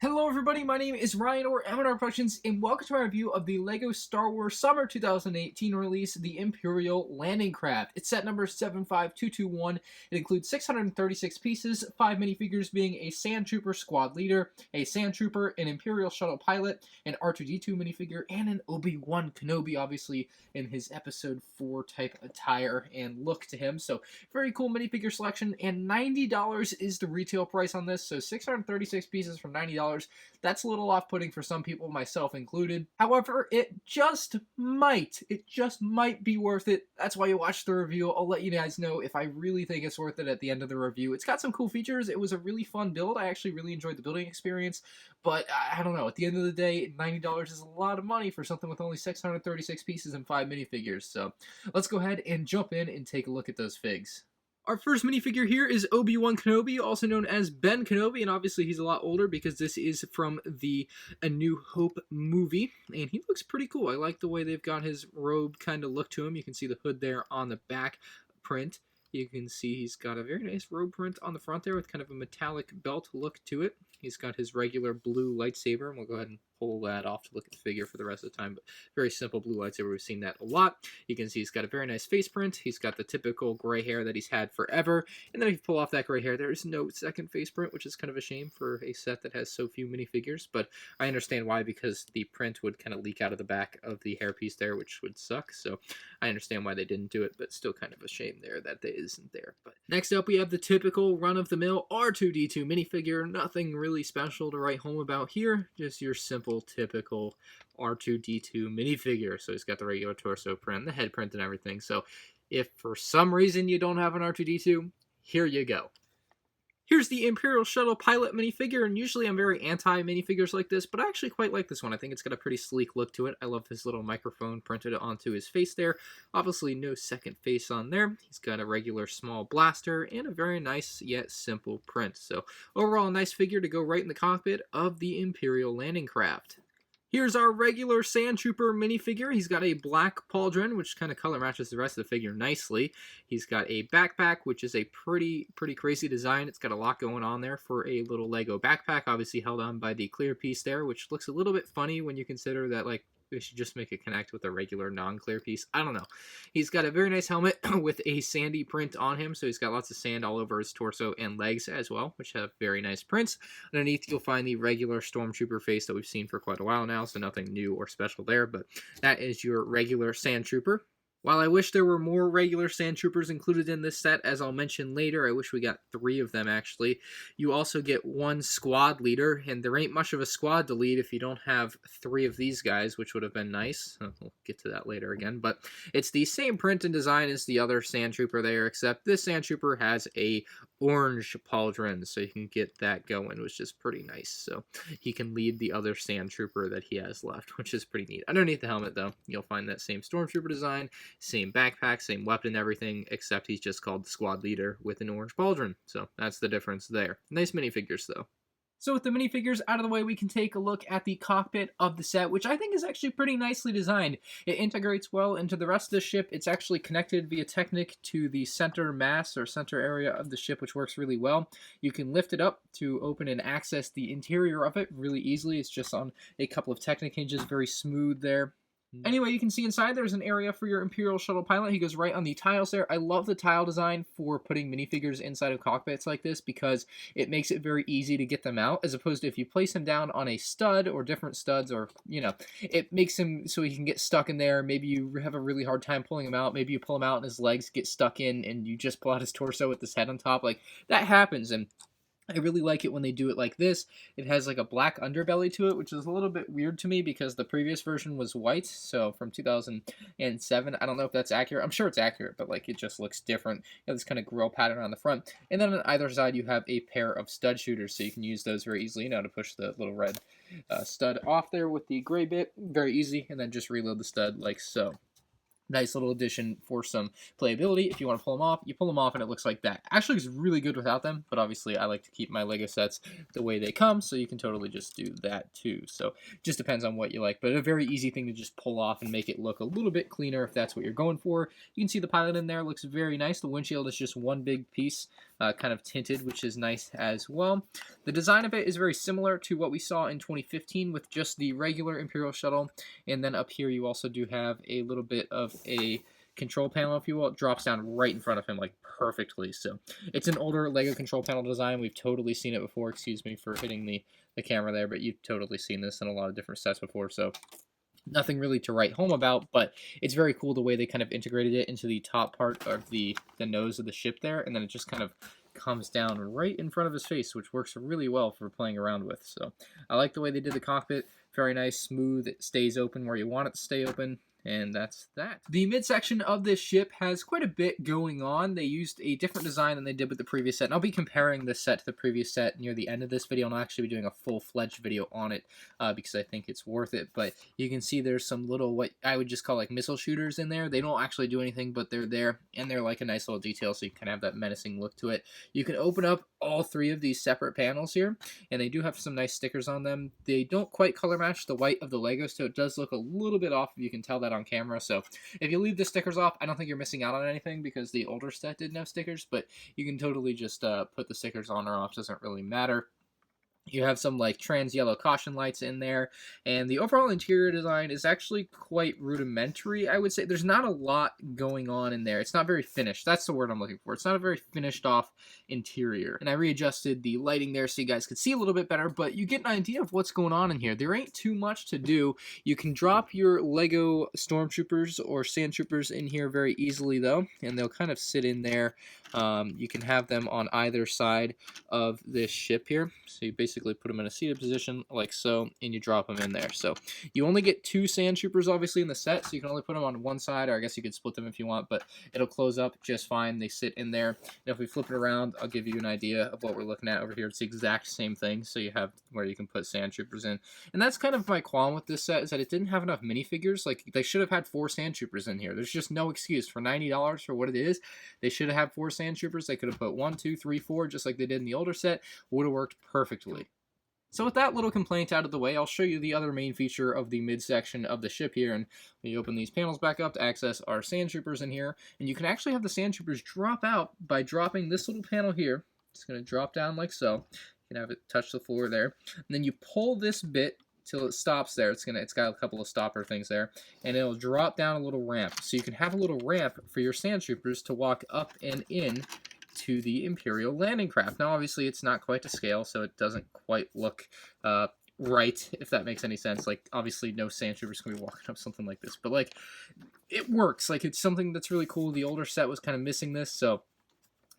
Hello everybody, my name is Ryan or MandRproductions, and welcome to my review of the LEGO Star Wars Summer 2018 release, the Imperial Landing Craft. It's set number 75221. It includes 636 pieces, 5 minifigures being a Sandtrooper squad leader, a Sandtrooper, an Imperial shuttle pilot, an R2d2 minifigure, and an Obi-Wan Kenobi, obviously in his Episode 4 type attire and look to him. So very cool minifigure selection, and $90 is the retail price on this, so 636 pieces for $90. That's a little off-putting for some people, myself included. However, it just might be worth it. That's why you watch the review. I'll let you guys know if I really think it's worth it at the end of the review. It's got some cool features. It was a really fun build. I actually really enjoyed the building experience, but I don't know. At the end of the day, $90 is a lot of money for something with only 636 pieces and 5 minifigures. So let's go ahead and jump in and take a look at those figs. Our first minifigure here is Obi-Wan Kenobi, also known as Ben Kenobi, and obviously he's a lot older because this is from the A New Hope movie, and he looks pretty cool. I like the way they've got his robe kind of look to him. You can see the hood there on the back print. You can see he's got a very nice robe print on the front there with kind of a metallic belt look to it. He's got his regular blue lightsaber, and we'll go ahead and pull that off to look at the figure for the rest of the time, but very simple blue lightsaber. We've seen that a lot. You can see he's got a very nice face print. He's got the typical gray hair that he's had forever, and then if you pull off that gray hair, there is no second face print, which is kind of a shame for a set that has so few minifigures, but I understand why, because the print would kind of leak out of the back of the hairpiece there, which would suck, so I understand why they didn't do it, but still kind of a shame there that it isn't there. But next up, we have the typical run-of-the-mill R2d2 minifigure. Nothing really special to write home about here, just your simple typical R2d2 minifigure. So he's got the regular torso print, the head print, and everything. So if for some reason you don't have an R2d2, here you go. Here's the Imperial Shuttle Pilot minifigure, and usually I'm very anti-minifigures like this, but I actually quite like this one. I think it's got a pretty sleek look to it. I love his little microphone printed onto his face there. Obviously no second face on there. He's got a regular small blaster and a very nice yet simple print. So overall, a nice figure to go right in the cockpit of the Imperial landing craft. Here's our regular Sandtrooper minifigure. He's got a black pauldron, which kind of color matches the rest of the figure nicely. He's got a backpack, which is a pretty crazy design. It's got a lot going on there for a little Lego backpack, obviously held on by the clear piece there, which looks a little bit funny when you consider that, like, they should just make it connect with a regular non-clear piece. I don't know. He's got a very nice helmet with a sandy print on him, so he's got lots of sand all over his torso and legs as well, which have very nice prints. Underneath, you'll find the regular Stormtrooper face that we've seen for quite a while now, so nothing new or special there, but that is your regular Sandtrooper. While I wish there were more regular Sandtroopers included in this set, as I'll mention later, I wish we got 3 of them actually. You also get 1 squad leader, and there ain't much of a squad to lead if you don't have 3 of these guys, which would have been nice. We'll get to that later again, but it's the same print and design as the other Sandtrooper there, except this Sandtrooper has a orange pauldron, so you can get that going, which is pretty nice. So he can lead the other Sandtrooper that he has left, which is pretty neat. Underneath the helmet, though, you'll find that same Stormtrooper design, same backpack, same weapon, everything, except he's just called the squad leader with an orange pauldron. So that's the difference there. Nice minifigures, though. So with the minifigures out of the way, we can take a look at the cockpit of the set, which I think is actually pretty nicely designed. It integrates well into the rest of the ship. It's actually connected via Technic to the center mass or center area of the ship, which works really well. You can lift it up to open and access the interior of it really easily. It's just on a couple of Technic hinges, very smooth there. Anyway, you can see inside there's an area for your Imperial shuttle pilot. He goes right on the tiles there. I love the tile design for putting minifigures inside of cockpits like this because it makes it very easy to get them out, as opposed to if you place him down on a stud or different studs, or, you know, it makes him so he can get stuck in there. Maybe you have a really hard time pulling him out. Maybe you pull him out and his legs get stuck in and you just pull out his torso with his head on top. Like, that happens, and I really like it when they do it like this. It has like a black underbelly to it, which is a little bit weird to me because the previous version was white, so from 2007. I don't know if that's accurate. I'm sure it's accurate, but like it just looks different. You have this kind of grill pattern on the front. And then on either side, you have a pair of stud shooters, so you can use those very easily, you know, to push the little red stud off there with the gray bit. Very easy, and then just reload the stud like so. Nice little addition for some playability. If you want to pull them off, you pull them off and it looks like that. Actually, it's really good without them, but obviously I like to keep my Lego sets the way they come, so you can totally just do that too. So just depends on what you like, but a very easy thing to just pull off and make it look a little bit cleaner if that's what you're going for. You can see the pilot in there looks very nice. The windshield is just one big piece kind of tinted, which is nice as well. The design of it is very similar to what we saw in 2015 with just the regular Imperial shuttle, and then up here you also do have a little bit of a control panel, if you will. It drops down right in front of him, like, perfectly. So it's an older Lego control panel design. We've totally seen it before. Excuse me for hitting the camera there, but you've totally seen this in a lot of different sets before, so nothing really to write home about, but it's very cool the way they kind of integrated it into the top part of the nose of the ship there, and then it just kind of comes down right in front of his face, which works really well for playing around with. So I like the way they did the cockpit. Very nice, smooth. It stays open where you want it to stay open. And that's that. The midsection of this ship has quite a bit going on. They used a different design than they did with the previous set. And I'll be comparing this set to the previous set near the end of this video. And I'll actually be doing a full-fledged video on it because I think it's worth it. But you can see there's some little, what I would just call like missile shooters in there. They don't actually do anything, but they're there. And they're like a nice little detail, so you kind of have that menacing look to it. You can open up all three of these separate panels here. And they do have some nice stickers on them. They don't quite color match the white of the Lego, so it does look a little bit off. You can tell that on camera. So if you leave the stickers off, I don't think you're missing out on anything because the older set didn't have stickers, but you can totally just put the stickers on or off. Doesn't really matter. You have some like trans yellow caution lights in there, and the overall interior design is actually quite rudimentary, I would say. There's not a lot going on in there. It's not very finished. That's the word I'm looking for. It's not a very finished off interior. And I readjusted the lighting there so you guys could see a little bit better, but you get an idea of what's going on in here. There ain't too much to do. You can drop your Lego Stormtroopers or Sandtroopers in here very easily though, and they'll kind of sit in there. You can have them on either side of this ship here. So you basically put them in a seated position like so, and you drop them in there. So you only get 2 Sandtroopers obviously in the set, so you can only put them on one side, or I guess you could split them if you want, but it'll close up just fine. They sit in there. And if we flip it around, I'll give you an idea of what we're looking at over here. It's the exact same thing, so you have where you can put Sandtroopers in. And that's kind of my qualm with this set, is that it didn't have enough minifigures. Like, they should have had 4 Sandtroopers in here. There's just no excuse. For $90 for what it is, they should have had 4 Sandtroopers. They could have put 1, 2, 3, 4, just like they did in the older set. Would have worked perfectly. So with that little complaint out of the way, I'll show you the other main feature of the midsection of the ship here. And we open these panels back up to access our Sandtroopers in here. And you can actually have the Sandtroopers drop out by dropping this little panel here. It's going to drop down like so. You can have it touch the floor there. And then you pull this bit till it stops there. It's got a couple of stopper things there. And it'll drop down a little ramp. So you can have a little ramp for your Sandtroopers to walk up and in to the Imperial landing craft. Now, obviously, it's not quite to scale, so it doesn't quite look right, if that makes any sense. Like, obviously, no Sandtroopers can be walking up something like this, but, like, it works. Like, it's something that's really cool. The older set was kind of missing this, so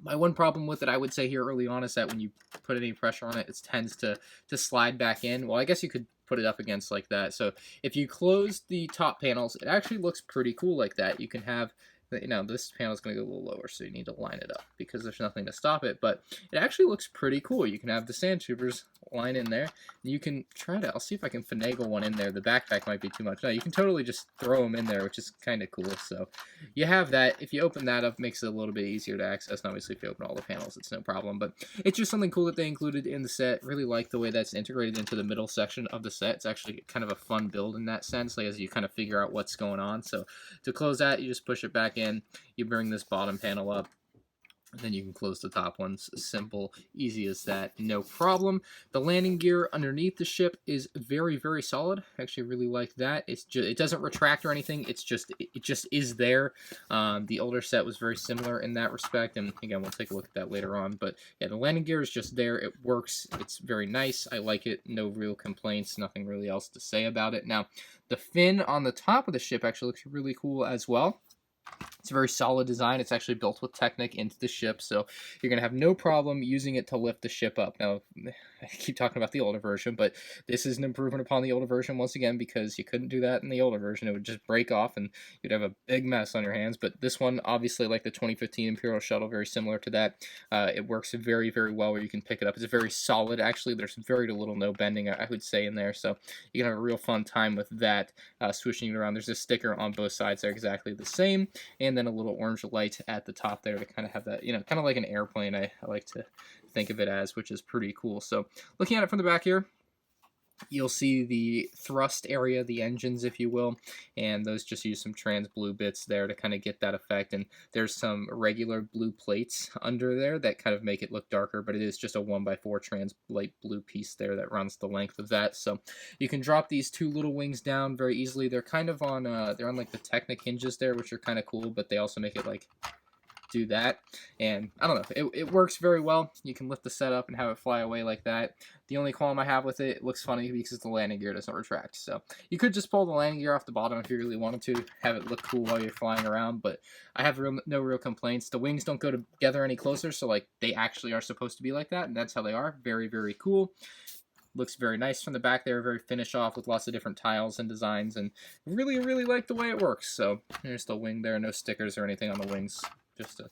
my one problem with it, I would say here early on, is that when you put any pressure on it, it tends to slide back in. Well, I guess you could put it up against like that. So if you close the top panels, it actually looks pretty cool like that. You can have, you know, this panel is going to go a little lower, so you need to line it up because there's nothing to stop it, but it actually looks pretty cool. You can have the Sandtroopers line in there. You can try to, I'll see if I can finagle one in there. The backpack might be too much. No, you can totally just throw them in there, which is kind of cool. So you have that. If you open that up, it makes it a little bit easier to access. And obviously, if you open all the panels, it's no problem, but it's just something cool that they included in the set. Really like the way that's integrated into the middle section of the set. It's actually kind of a fun build in that sense, like as you kind of figure out what's going on. So to close that, you just push it back in, you bring this bottom panel up, and then you can close the top ones. Simple, easy as that, no problem. The landing gear underneath the ship is very, very solid. I actually really like that. It's just, it doesn't retract or anything. It just is there. The older set was very similar in that respect, and again, we'll take a look at that later on. But yeah, the landing gear is just there. It works. It's very nice. I like it. No real complaints. Nothing really else to say about it. Now, the fin on the top of the ship actually looks really cool as well. It's a very solid design. It's actually built with Technic into the ship, so you're going to have no problem using it to lift the ship up. Now, I keep talking about the older version, but this is an improvement upon the older version once again, because you couldn't do that in the older version. It would just break off and you'd have a big mess on your hands. But this one, obviously, like the 2015 Imperial shuttle, very similar to that. It works very, very well where you can pick it up. It's very solid, actually. There's very little no bending, I would say, in there, so you can have a real fun time with that, swishing it around. There's a sticker on both sides. They're exactly the same, and then a little orange light at the top there to kind of have that, you know, kind of like an airplane, I like to think of it as, which is pretty cool. So looking at it from the back here, You'll see the thrust area, the engines, if you will, and those just use some trans blue bits there to kind of get that effect. And there's some regular blue plates under there that kind of make it look darker, but it is just a 1x4 trans light blue piece there that runs the length of that. So you can drop these two little wings down very easily. They're kind of on, they're on like the Technic hinges there, which are kind of cool, but they also make it like do that, and I don't know, it works very well. You can lift the set up and have it fly away like that. The only qualm I have with it looks funny because the landing gear doesn't retract, so you could just pull the landing gear off the bottom if you really wanted to, have it look cool while you're flying around, but I have no real complaints. The wings don't go together any closer, so like they actually are supposed to be like that, and that's how they are. Very, very cool. Looks very nice from the back there, very finished off with lots of different tiles and designs, and really, really like the way it works. So there's the wing there, no stickers or anything on the wings, just to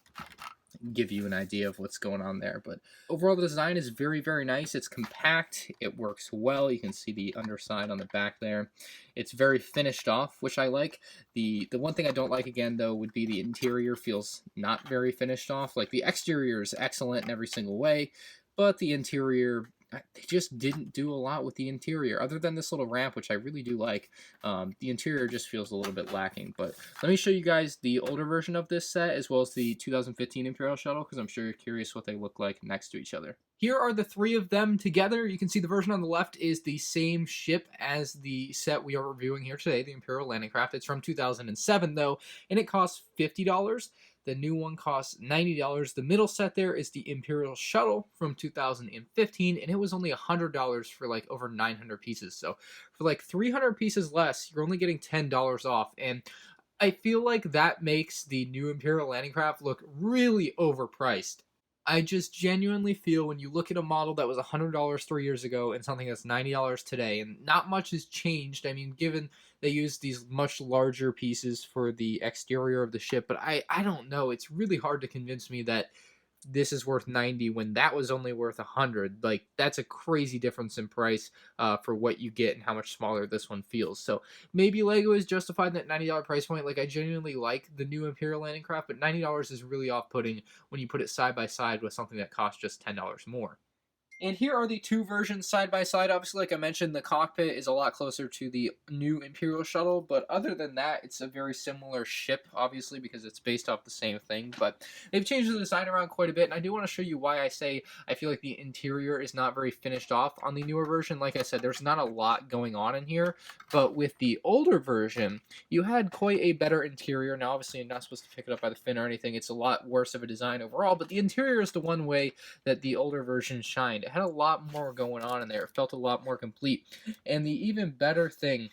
give you an idea of what's going on there. But overall, the design is very, very nice. It's compact. It works well. You can see the underside on the back there. It's very finished off, which I like. The one thing I don't like, again, though, would be the interior feels not very finished off. Like, the exterior is excellent in every single way, but the interior, they just didn't do a lot with the interior other than this little ramp, which I really do like. The interior just feels a little bit lacking, but let me show you guys the older version of this set as well as the 2015 Imperial shuttle, because I'm sure you're curious what they look like next to each other. Here are the three of them together. You can see the version on the left is the same ship as the set we are reviewing here today, the Imperial Landing Craft. It's from 2007 though, and it costs $50. The new one costs $90. The middle set there is the Imperial Shuttle from 2015, and it was only $100 for like over 900 pieces. So for like 300 pieces less, you're only getting $10 off. And I feel like that makes the new Imperial Landing Craft look really overpriced. I just genuinely feel when you look at a model that was $100 3 years ago and something that's $90 today, and not much has changed. I mean, given they use these much larger pieces for the exterior of the ship, but I don't know. It's really hard to convince me that this is worth 90 when that was only worth 100. Like, that's a crazy difference in price for what you get and how much smaller this one feels. So maybe Lego is justified in that $90 price point. Like, I genuinely like the new Imperial Landing Craft, but $90 is really off-putting when you put it side by side with something that costs just $10 more. And here are the two versions side by side. Obviously, like I mentioned, the cockpit is a lot closer to the new Imperial shuttle, but other than that, it's a very similar ship, obviously, because it's based off the same thing. But they've changed the design around quite a bit, and I do want to show you why I say I feel like the interior is not very finished off on the newer version. Like I said, there's not a lot going on in here, but with the older version, you had quite a better interior. Now, obviously, you're not supposed to pick it up by the fin or anything. It's a lot worse of a design overall, but the interior is the one way that the older version shined. It had a lot more going on in there. It felt a lot more complete. And the even better thing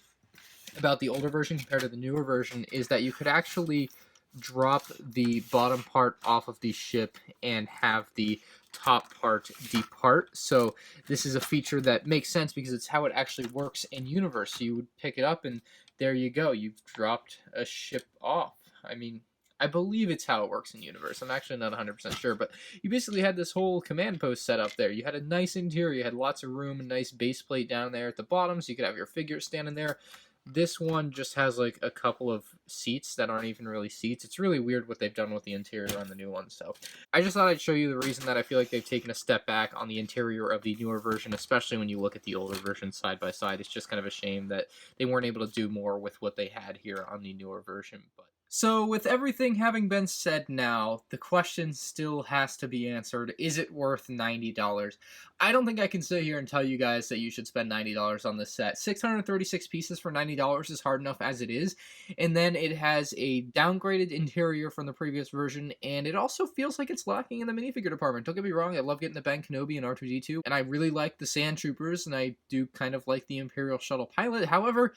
about the older version compared to the newer version is that you could actually drop the bottom part off of the ship and have the top part depart. So this is a feature that makes sense because it's how it actually works in universe. So you would pick it up and there you go. You've dropped a ship off. I mean, I believe it's how it works in universe. I'm actually not 100% sure, but you basically had this whole command post set up there. You had a nice interior, you had lots of room, a nice base plate down there at the bottom, so you could have your figure standing there. This one just has like a couple of seats that aren't even really seats. It's really weird what they've done with the interior on the new one. So I just thought I'd show you the reason that I feel like they've taken a step back on the interior of the newer version, especially when you look at the older version side by side. It's just kind of a shame that they weren't able to do more with what they had here on the newer version. But so with everything having been said now, the question still has to be answered. Is it worth $90? I don't think I can sit here and tell you guys that you should spend $90 on this set. 636 pieces for $90 is hard enough as it is. And then it has a downgraded interior from the previous version, and it also feels like it's lacking in the minifigure department. Don't get me wrong, I love getting the Ben Kenobi and R2d2, and I really like the Sandtroopers, and I do kind of like the Imperial shuttle pilot. However,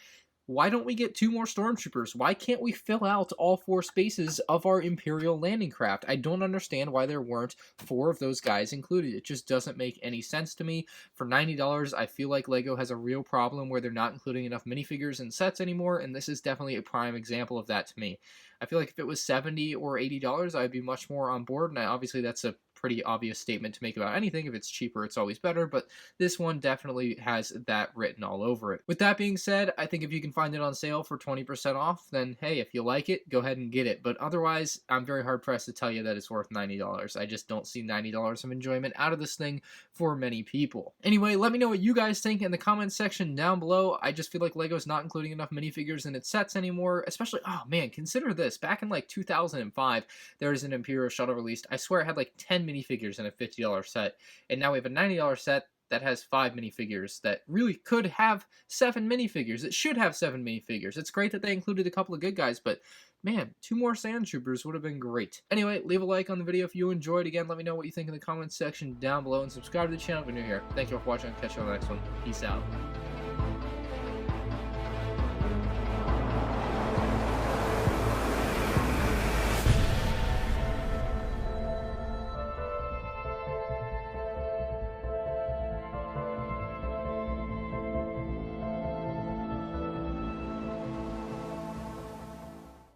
why don't we get 2 more Stormtroopers? Why can't we fill out all 4 spaces of our Imperial landing craft? I don't understand why there weren't 4 of those guys included. It just doesn't make any sense to me. For $90, I feel like LEGO has a real problem where they're not including enough minifigures and sets anymore, and this is definitely a prime example of that to me. I feel like if it was $70 or $80, I'd be much more on board, and obviously that's a pretty obvious statement to make about anything. If it's cheaper, it's always better, but this one definitely has that written all over it. With that being said, I think if you can find it on sale for 20% off, then hey, if you like it, go ahead and get it. But otherwise, I'm very hard pressed to tell you that it's worth $90. I just don't see $90 of enjoyment out of this thing for many people. Anyway, let me know what you guys think in the comments section down below. I just feel like LEGO's not including enough minifigures in its sets anymore, especially, oh man, consider this. Back in like 2005, there was an Imperial shuttle released. I swear it had like 10 minifigures in a $50 set, and now we have a $90 set that has 5 minifigures that really could have 7 minifigures. It should have 7 minifigures. It's great that they included a couple of good guys, but man, 2 more Sandtroopers would have been great. Anyway, leave a like on the video if you enjoyed. Again, let me know what you think in the comments section down below, and subscribe to the channel if you're new here. Thank you all for watching. I'll catch you on the next one. Peace out.